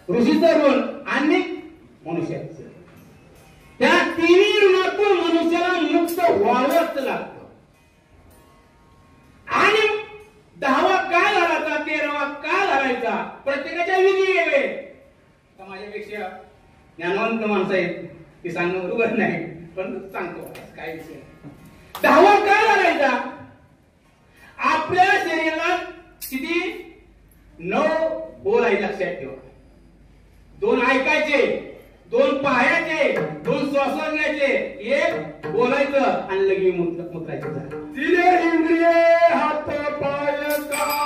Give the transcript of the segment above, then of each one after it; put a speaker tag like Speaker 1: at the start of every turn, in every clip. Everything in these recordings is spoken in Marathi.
Speaker 1: ऋषीचं ऋण आणि मनुष्याचं. त्या तिन्ही ऋणातून मनुष्याला मुक्त व्हावंच लागतं. आणि 10वा का घालायचा, 13वा का घालायचा, प्रत्येकाच्या विधी वेगळे. माझ्यापेक्षा ज्ञानवंत माणसं आहेत ते सांगणं बरोबर नाही, पण सांगतो काय विषय. 10वा का घालायचा? आपल्या शरीराला किती 9 बोल आहे लक्षात ठेवा. 2 ऐकायचे, 2 पाहायचे, 2 श्वास घ्यायचे, 1 बोलायचं आणि लगे मुत्रायचं झालं. तिने इंद्रिये हात पाय कान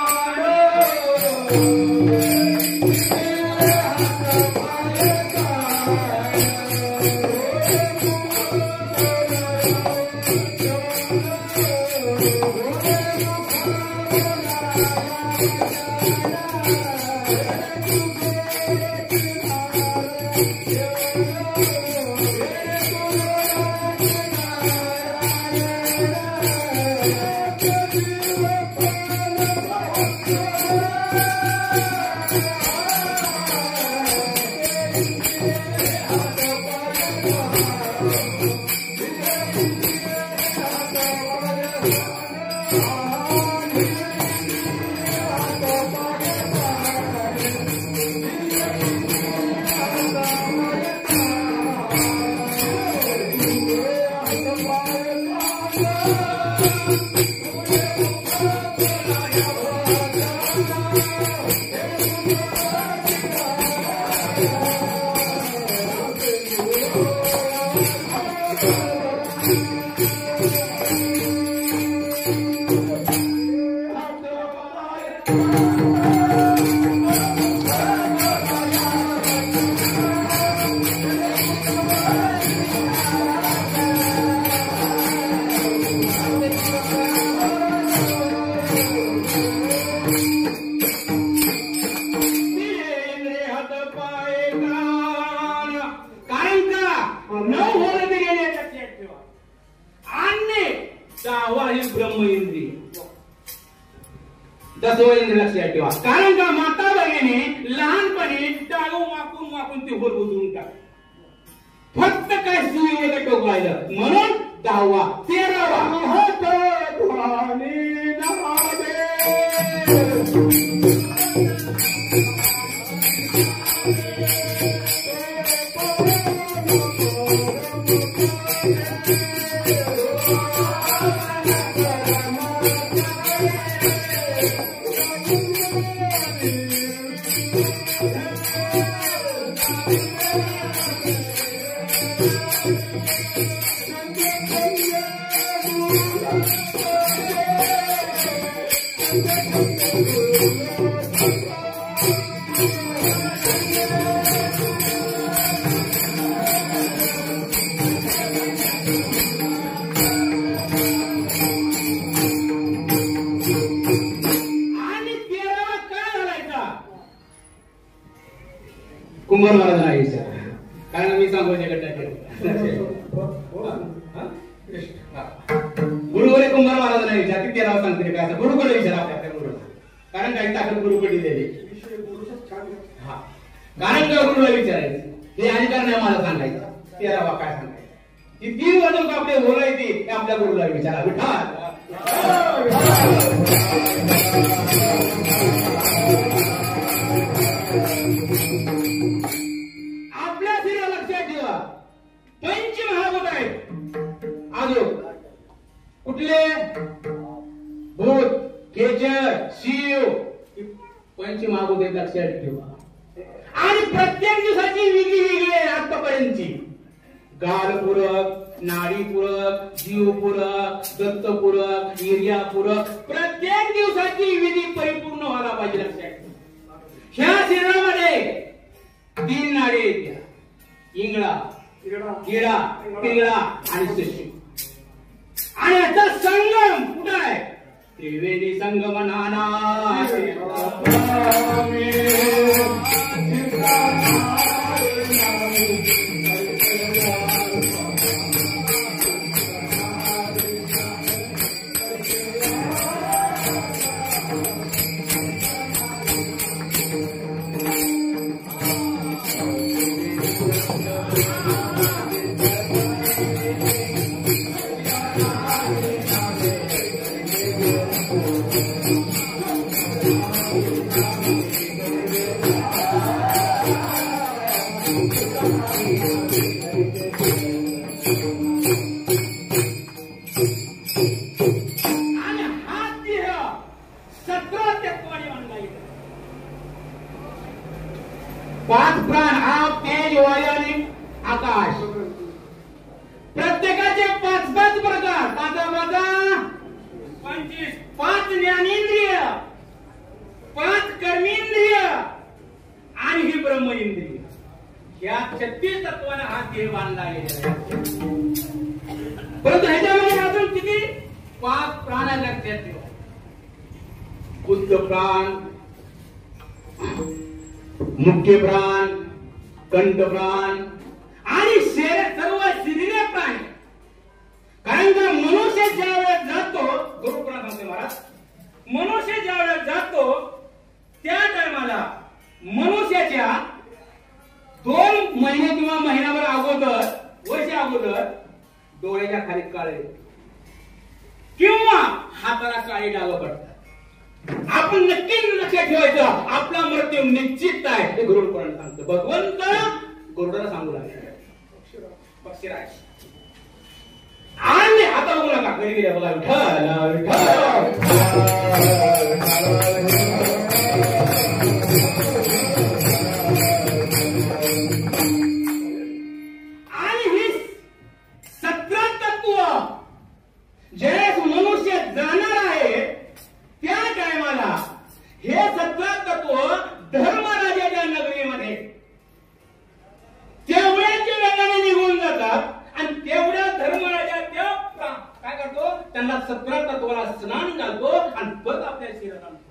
Speaker 1: लक्षात ठेवा. कारण का माता भगिनी लहानपणी टाळू माकून ती होल उतरून टाक. फक्त काय सुईमध्ये टोकायलं म्हणून 10वा 13वा हात ध्वानी नादे. कुंभार महाराज नाही कारण मी सांगून गुरुकडे कुंभार महाराज नाही विचार किती नाव सांगते काय गुरुकडे विचार आपल्या गुरु. कारण काही ताकद गुरुकडे दिलेली. हा कारण का गुरुला विचारायचं हे अधिकार नाही मला सांगायचं. 13वा काय सांगायचं. ही 3 वाजून आपले बोलायची ते आपल्या गुरुला विचारा. विठाल आपल्या शरीरा लक्षात ठेवा. पंचमहाभूत आहेत. अजून कुठले भूत केचर शिव पंचमहाभूत आहेत लक्षात ठेवा. आणि प्रत्येक दिवसाची विधी वेगळी आहे. आतापर्यंतची गालपूरक, नाडीपूरक, जीवपूरक, दत्तपूरक, ईर्यापूरक प्रत्येक दिवसाची विधी परिपूर्ण व्हायला पाहिजे लक्षात ठेवा. ह्या शरीरामध्ये 3 नाडी आहेत. इंगळा, गिळा, पिंगळा आणि सुषुम्ना. आणि याचा संगम कुठं आहे? त्रिवेणी संगमनाना 5 प्राण, आप, तेज, वायू आणि आकाश. प्रत्येकाचे 5 प्रकार, 5 ज्ञानेंद्रिय, 5 कर्मेंद्रिय आणि ही ब्रह्म इंद्रिय. या 36 तत्वाने हा देह बांधला गेलेला आहे. परंतु ह्याच्यामध्ये अजून किती 5 प्राण लक्षात ठेवा. बुद्ध प्राण, मुख्य प्राण, कंठ प्राण आणि सर्व शरीरे प्राण. कारण का मनुष्य ज्या वेळेस जातो, गुरुपुराण सांगते महाराज, मनुष्य ज्या वेळेस जातो त्या टायमाला मनुष्याच्या 2 महिने किंवा महिनाभर अगोदर, वर्ष अगोदर डोळ्याच्या खाली काळे किंवा हाताला काळी डाग पडतात. आपण नक्की लक्षात ठेवायचं, आपला मृत्यू निश्चित आहे हे गरुड पुराण सांगतं. भगवंत गरुडाला सांगू लागले पक्षीराज. आणि आता बघू नका, घरी गेल्या बघा विठ्ठल आणि ही 17 तत्व ज्यावेळेस मनुष्य जाणार आहे त्या टायमाला हे 17 तत्व धर्मराजाच्या नगरीमध्ये तेवढ्याच्या वेगाने निघून जातात. आणि तेवढ्या धर्मराजा काय करतो, त्यांना 17 तत्वाला स्नान घालतो आणि परत आपल्या शरीरात आणतो.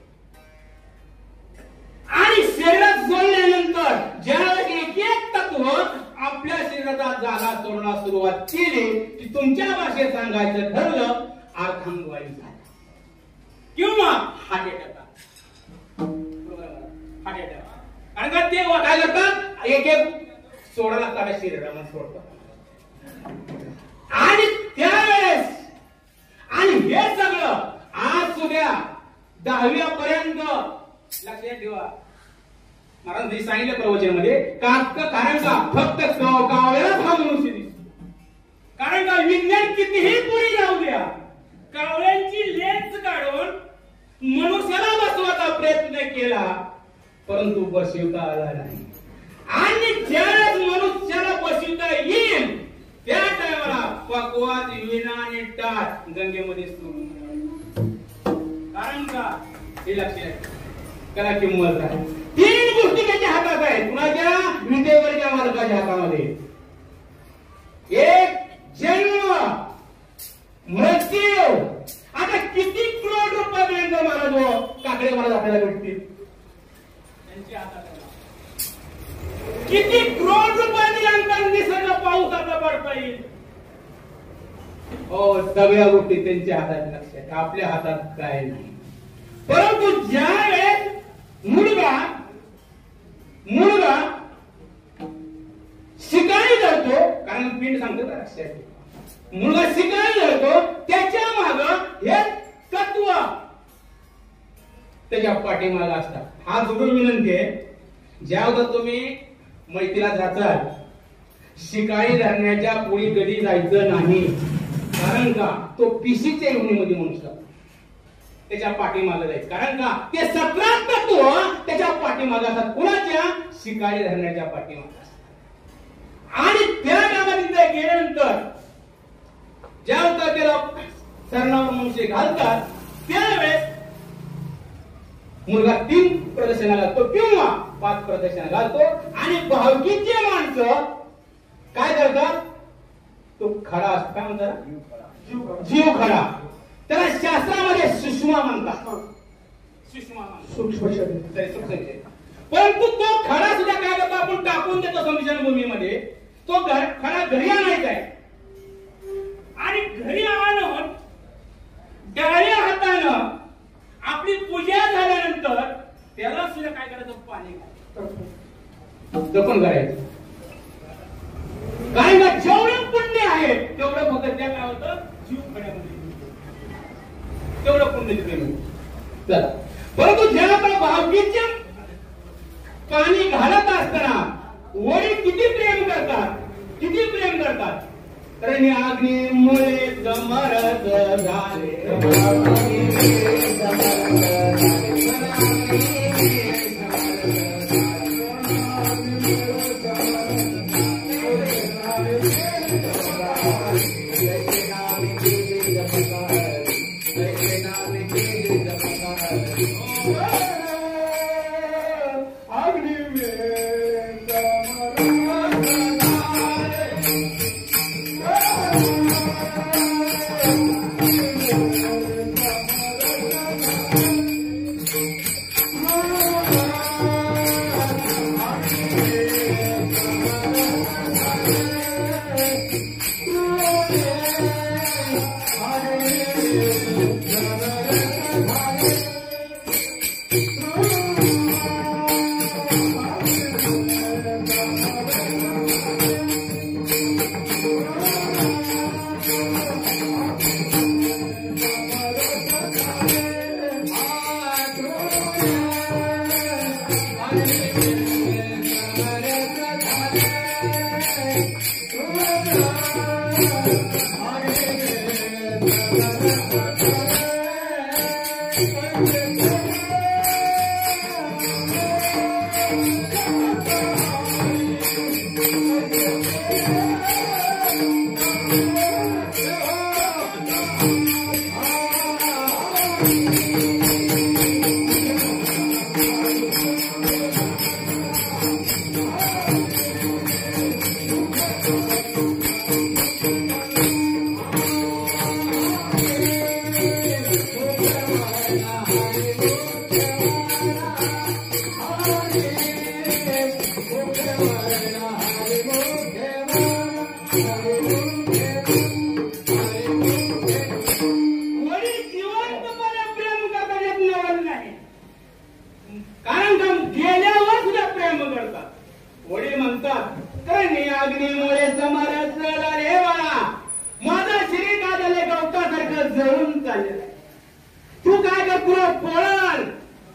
Speaker 1: आणि शरीरात जोडल्यानंतर ज्यावेळेस एक तत्व आपल्या शरीराचा जागा सोडण्यास सुरुवात केली की तुमच्या भाषेत सांगायचं ठरलं अर्धांगवायू झाला किंवा हार्ट अटॅक. कारण का ते काय करतात, एक सोडायला लागतात शरीराला सोडतात. आणि त्यावेळेस आणि हे सगळं आज सुद्धा 10वी पर्यंत लक्षात ठेवा. महाराज सांगितलं प्रवचनामध्ये, कारण का फक्त कावळ्यालाच हा मनुष्य दिसतो. कारण का विज्ञान कितीही पुढे जाऊ द्या, कावळ्यांची लेन्स काढून मनुष्याला बसवायचा प्रयत्न केला परंतु बसवता आला नाही. आणि ज्यावेळेस मनुष्याला बसवता येईल त्या टायमाला पकवाज, विना आणि टाट गंगेमध्ये सोडून. कारण का हे लक्षात त्याला किंमत आहे. 3 गोष्टी त्याच्या हातात आहेत. कुणाच्या? विद्येवरच्या मालकाच्या हातामध्ये. एक जन्म, मृत्यू. आता किती करोड रुपयापर्यंत महाराज काकडे महाराज आपल्याला भेटतील त्यांच्या हातात. किती करोड रुपये दिल्यानंतर निसर्ग पाऊस आता पडता येईल. हो, सगळ्या गोष्टी त्यांच्या हातात. लक्षात, आपल्या हातात काय नाही. परंतु ज्या वेळेस मुलगा शिकारी धरतो, कारण पिंड सांगतो का लक्षात, मुलगा शिकारी धरतो त्याच्या माग हे तत्व त्याच्या पाठीमाग असतात. हा जोडून विनंती आहे, ज्यावेळेस तुम्ही मैत्रीला जाचाल शिकारी धरण्याच्या पुढे कधी जायचं नाही. कारण का तो पिशीच्या योनीमध्ये मनुष्य त्याच्या पाठीमागे जायचं. कारण का ते 17 तत्व त्याच्या पाठीमागे असतात. कुणाच्या? शिकारी धरण्याच्या पाठीमागे असतात. आणि त्या गावात गेल्यानंतर ज्यावेळेस त्याला सरणावर मनुष्य घालतात त्यावेळेस मुलगा 3 प्रदर्शनाला घालतो किंवा 5 प्रदर्शनाला घालतो. आणि भावकीचे माणसं काय करतात, तो खडा असतो. काय म्हणतात? जीव खडा. त्याला शास्त्रामध्ये सुषमा म्हणतात. सूक्ष्म परंतु तो खडा सुद्धा काय करतो, आपण टाकून देतो स्मशानभूमीमध्ये. तो खडा घरी आणायचा आहे आणि घरी आणून डाव्या हातानं आपली पूजा झाल्यानंतर त्याला सुद्धा काय करायचं, पाणी जपण करायचं. कारण का जेवढं पुण्य आहे तेवढं फक्त त्या काय होतं, जीव खड्यामध्ये तेवढं पुण्य प्रेम. परंतु ज्याला भावकीचे पाणी घालत असताना वडील किती प्रेम करतात, किती प्रेम करतात. तर अग्निमुळे समरथ झाले, अग्नीमुळे समरस रे बाळा, माझा शरीर काय झालंय गवतासारखं जळून चाललेलं आहे. तू काय कर पुढं पळण,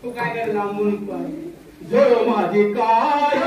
Speaker 1: तू काय कर लांबून पळ. जळ माझी काय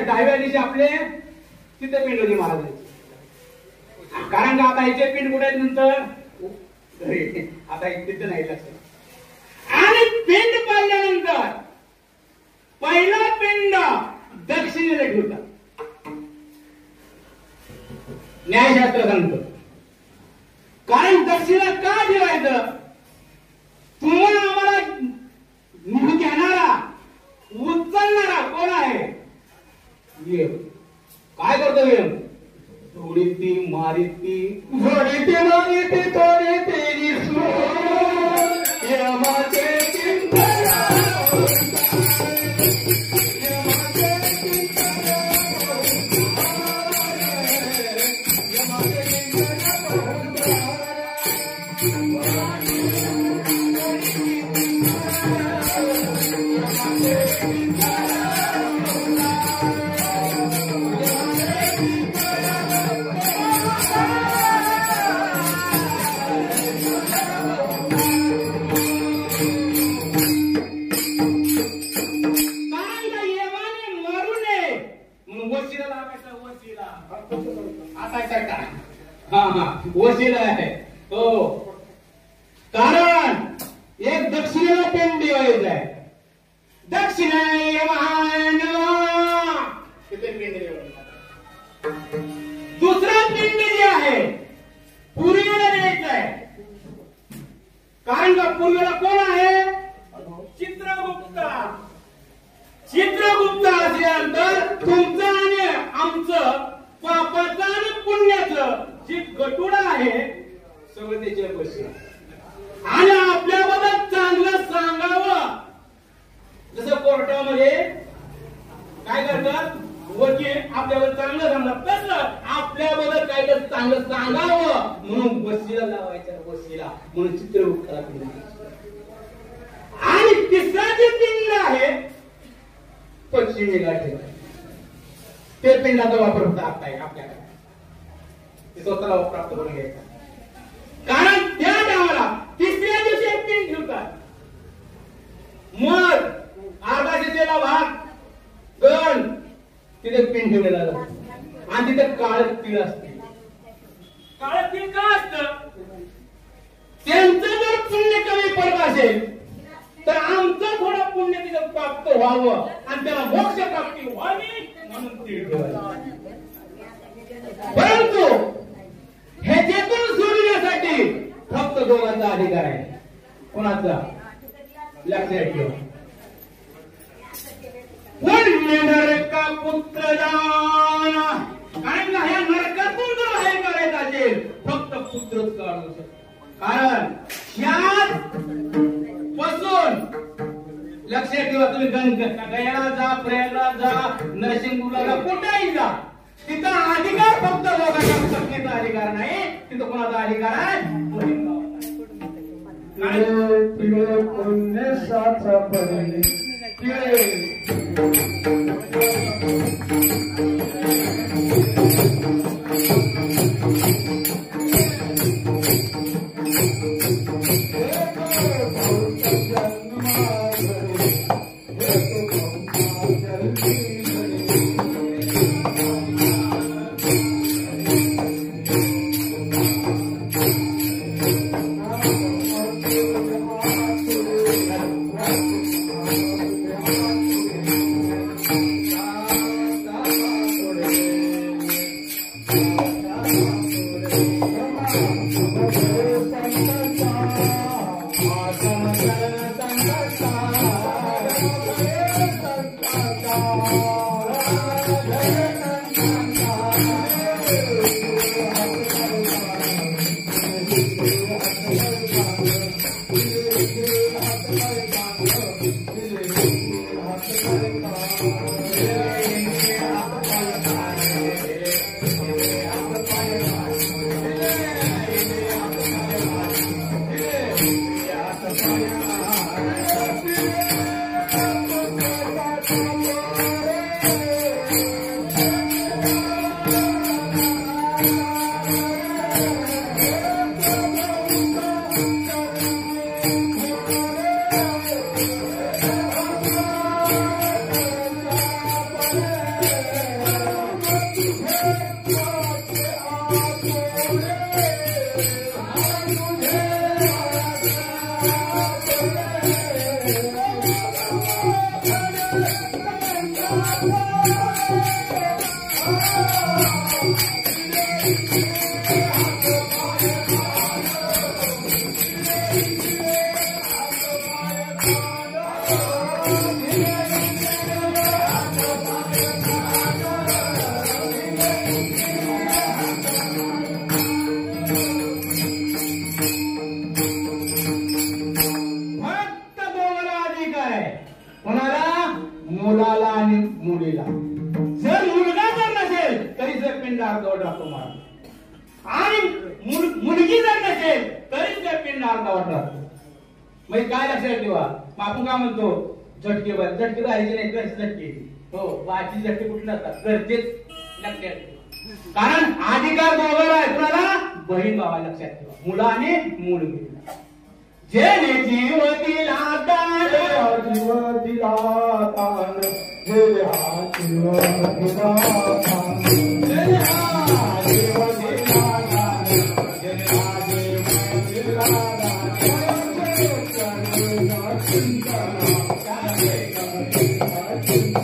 Speaker 1: दहाव्या दिवशी आपले तिथे पिंड होती महाराजांची. कारण का आता याचे पिंड कुठे नंतर आता तिथे नाही लक्षात. आणि पिंड पाडल्यानंतर पहिला पिंड दक्षिणेला ठेवतात. न्यायशास्त्र सांगतं. कारण दक्षिणा का ठेवायचं? तुम्हाला आम्हाला निधी घेणारा उचलणारा कोण आहे? काय करतो वेळ? थोडी ती मारी ती थोडी ती मारी ती थोडी तेरी वसीला आहे हो. कारण एक दक्षिणेला पिंड ठेवायचं आहे. दक्षिणाय तिथे पिंड ठेवायचं. दुसरा पिंड जे आहे पूर्वेला द्यायचं आहे. कारण का पूर्वेला कोण आहे? चित्रगुप्त. चित्रगुप्त असल्यानंतर तुमचं आणि आमचं पापाचं आणि पुण्याचं गटुडा आहे सगळं त्याच्यावर बसले आणि आपल्याबद्दल चांगलं सांगावं. जसं कोर्टामध्ये काय करतात वकील आपल्याबद्दल चांगलं सांगतात तसं आपल्याबद्दल काय तर चांगलं सांगावं म्हणून वशीला लावायच्या वशीला म्हणून चित्रगुप्ताला पिंड. आणि तिसरा जे पिंड आहे पश्चिमी घाट ते पिंडाचा वापर होता आपल्याकडे ते स्वतःला प्राप्त करून घ्यायचा. कारण त्या टायमाला तिसऱ्या दिवशी एक पिंड ठेवतात. मग आकाशाचा भाग गण तिथे पिंड ठेवलेला जातो आणि तिथे काळ तीळ असते. काळ तीळ का असतं? त्यांचं जर पुण्य कमी पडत असेल तर आमचं थोडं पुण्य तिथं प्राप्त व्हावं आणि त्याला मोक्ष प्राप्ती व्हावी म्हणून तीळ ठेवायचं. परंतु हे जेतून सोडण्यासाठी फक्त दोघांचा अधिकार आहे. कोणाचा? लक्षात ठेवा. नरका पुत्र दान. कारण ह्या नरकातून जर बाहेर काढायचं असेल फक्त पुत्रच काढू शकतो. कारण ह्यात पासून लक्षात ठेवा तुम्ही गयाला जा प्रयागला जा नरसिंहपूरला जा कुठेही जा तिथं अधिकार फक्त लोकांच्या सत्तेचा अधिकार नाही तिथं कोणाचा अधिकार आहे? पुण्य साचा पडले झटके कुठले असतात गरजेच लक्षात ठेवा. कारण अधिकार दोघांना आहे. कुणाला? बहीण भावा. लक्षात ठेवा. मुला आणि मुलगी. जेने जीव दिला दान जीव दिला दान जे जीव दिला दान जे जीव दिला दान जे जीव दिला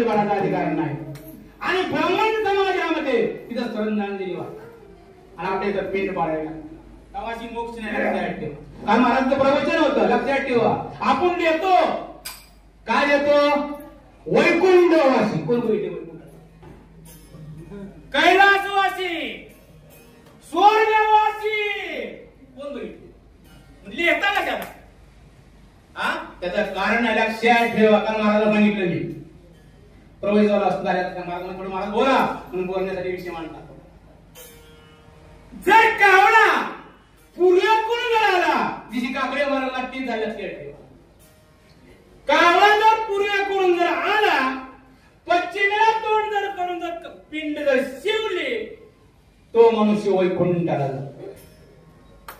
Speaker 1: करायचा अधिकार नाही. आणि ब्राह्मण समाजामध्ये तिथं श्रद्धांजली वाटतात आणि आपल्या इथं पिंड पाडायला तवाशी मोक्ष नाही. लक्षात ठेवा. कारण महाराजांचं प्रवचन होतं, लक्षात ठेवा. आपण देतो काय देतो? वैकुंठवासी. कोण बैठे वैकुंठ? कैलासवासी, स्वर्गवासी. कोण बैठे? लिहिता का त्याला? हा, त्याचं कारण लक्षात ठेवा. कारण महाराजांना सांगितलं मी प्रवेशवाला असतो महाराजांना थोडं महाराज बोला म्हणून बोलण्यासाठी विषय मांडतात. जर कावळा पूर्वेकडून मिळाला जिशी काकडे मारायला तीन झाले. लक्षात ठेवा. कावळा जर पूर्वेकडून जर आला, पश्चिमेला तोंड जर करून जर पिंड जर शिवले, तो मनुष्य वैकुंठाला जातो.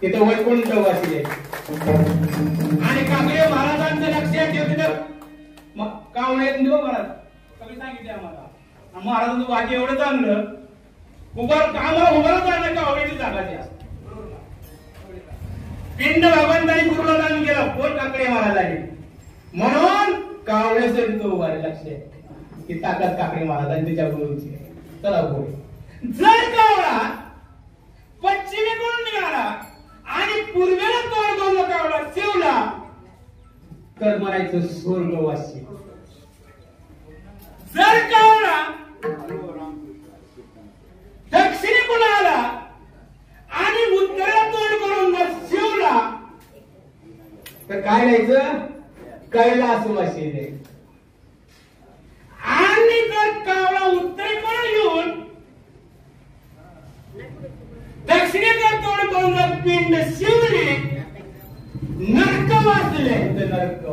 Speaker 1: तिथं वैकुंठ वासी आहे. आणि काकडे महाराजांचं लक्षात ठेव. तिथं कावळे महाराज सगळे सांगितले आम्हाला. महाराजांचं वाक्य एवढं चांगलं, आम्हाला उभारत जाणं कावळ्याची जागा द्या. पिंड भगवंतांनी पूर्ण दान केलं. कोण? काकडे महाराजांनी. म्हणून कावळ्यासाठी तो उभारे. लक्षात की ताकद काकडे महाराजांनी त्याच्या गुरुची. चला पुढे. जर कावळा पश्चिमेकडून निघाला आणि पूर्वेला तोंड करून कावळा शिवला, तर म्हणायचं स्वर्गवासी. जर कावळा दक्षिणेकडून आला आणि उत्तरेला तोंड करून जर शिवला, तर काय लिहायचं? कैलासवासी. आणि जर कावळा उत्तरेकडे येऊन दक्षिणेकडे तोंड करून जर पिंड शिवली, नरक वाचले. नरक.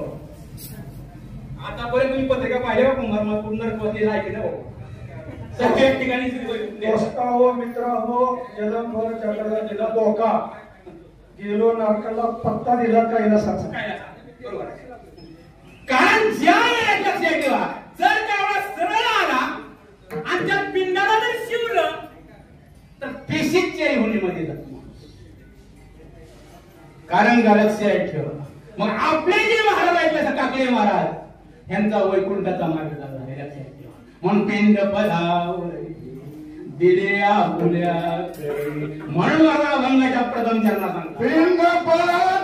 Speaker 1: आतापर्यंत तुम्ही पत्रिका पाहिल्या का? कुंभार नरक वाचलेला ऐकलं बघ. सगळ्या ठिकाणी
Speaker 2: हो मित्र हो, जलमभर जगाला दिला धोका, गेलो नरकाला पत्ता दिला कैलासाचा.
Speaker 1: कारण ज्या लक्षात ठेवा, जर कावळा सरळ आला आणि त्या पिंडाला जर शिवलं, तर पेशीच्या होणीमध्ये जातो. कारण लक्षात ठेवा. मग आपले जे महाराज आहेत काकडे महाराज यांचा वैकुंठाचा मार्ग झाला. लक्षात ठेवा. म्हणून पिंड पदावर दिले आपुल्या म्हणून मला अभंगाच्या प्रथम चरणा सांगतो.
Speaker 2: पिंड पदावर